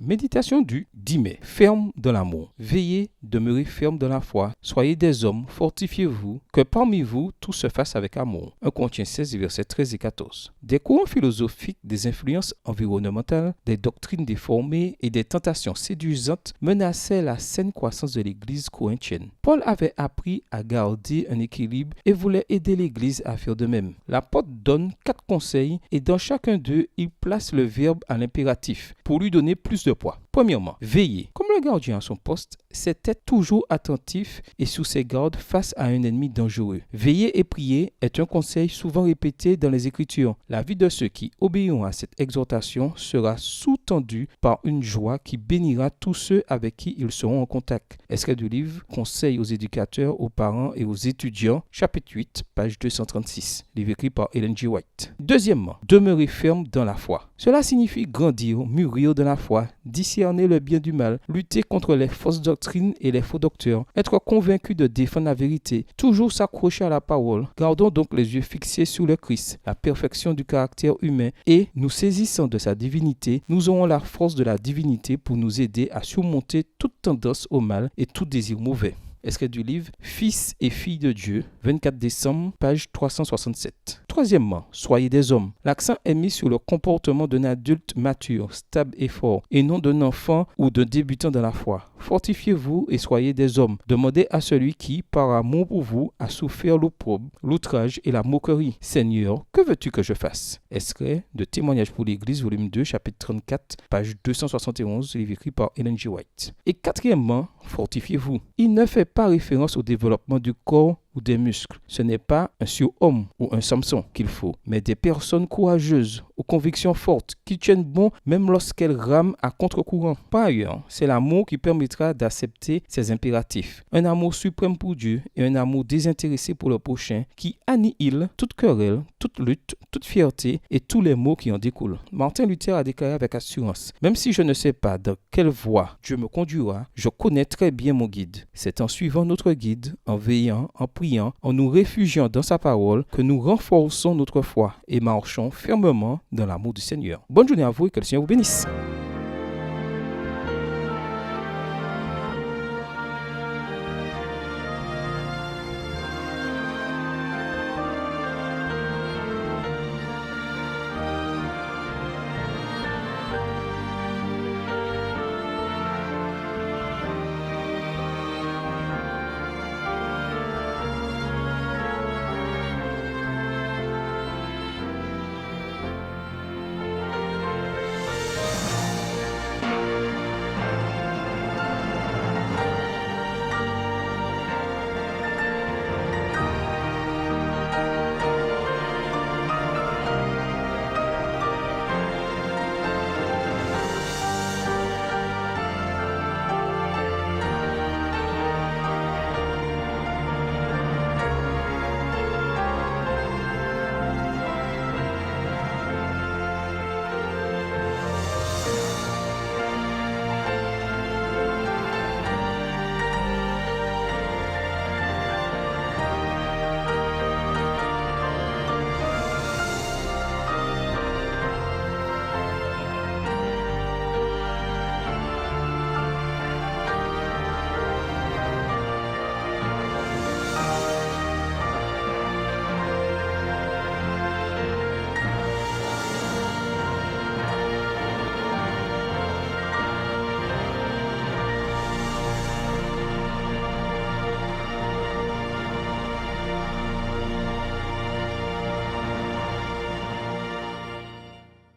Méditation du 10 mai. Ferme dans l'amour. Veillez, demeurez ferme dans la foi. Soyez des hommes, fortifiez-vous, que parmi vous tout se fasse avec amour. 1 Corinthiens 16, versets 13 et 14. Des courants philosophiques, des influences environnementales, des doctrines déformées et des tentations séduisantes menaçaient la saine croissance de l'Église corinthienne. Paul avait appris à garder un équilibre et voulait aider l'Église à faire de même. L'apôtre donne 4 conseils et dans chacun d'eux, il place le verbe à l'impératif pour lui donner plus de poids. Premièrement, veillez. Comme le gardien à son poste, c'est être toujours attentif et sous ses gardes face à un ennemi dangereux. Veiller et prier est un conseil souvent répété dans les Écritures. La vie de ceux qui obéiront à cette exhortation sera sous-tendue par une joie qui bénira tous ceux avec qui ils seront en contact. Extrait du livre Conseils aux éducateurs, aux parents et aux étudiants, chapitre 8, page 236, livre écrit par Ellen G. White. Deuxièmement, demeurez ferme dans la foi. Cela signifie grandir, mûrir dans la foi, discerner le bien du mal, lutter contre les fausses doctrines et les faux docteurs, être convaincu de défendre la vérité, toujours s'accrocher à la parole. Gardons donc les yeux fixés sur le Christ, la perfection du caractère humain, et nous saisissant de sa divinité, nous aurons la force de la divinité pour nous aider à surmonter toute tendance au mal et tout désir mauvais. Extrait du livre Fils et filles de Dieu, 24 décembre, page 367. Troisièmement, soyez des hommes. L'accent est mis sur le comportement d'un adulte mature, stable et fort, et non d'un enfant ou d'un débutant dans la foi. Fortifiez-vous et soyez des hommes. Demandez à celui qui, par amour pour vous, a souffert l'opprobre, l'outrage et la moquerie. Seigneur, que veux-tu que je fasse? Extrait de Témoignages pour l'Église, volume 2, chapitre 34, page 271, livre écrit par Ellen G. White. Et quatrièmement, fortifiez-vous. Il ne fait pas référence au développement du corps ou des muscles. Ce n'est pas un surhomme ou un Samson qu'il faut, mais des personnes courageuses, aux convictions fortes, qui tiennent bon même lorsqu'elles rament à contre-courant. Par ailleurs, c'est l'amour qui permettra d'accepter ces impératifs. Un amour suprême pour Dieu et un amour désintéressé pour le prochain qui annihile toute querelle, toute lutte, toute fierté et tous les maux qui en découlent. Martin Luther a déclaré avec assurance: « Même si je ne sais pas dans quelle voie Dieu me conduira, je connais très bien mon guide. C'est en suivant notre guide, en veillant, en priant, en nous réfugiant dans sa parole, que nous renforçons notre foi et marchons fermement dans l'amour du Seigneur. » Bonne journée à vous et que le Seigneur vous bénisse.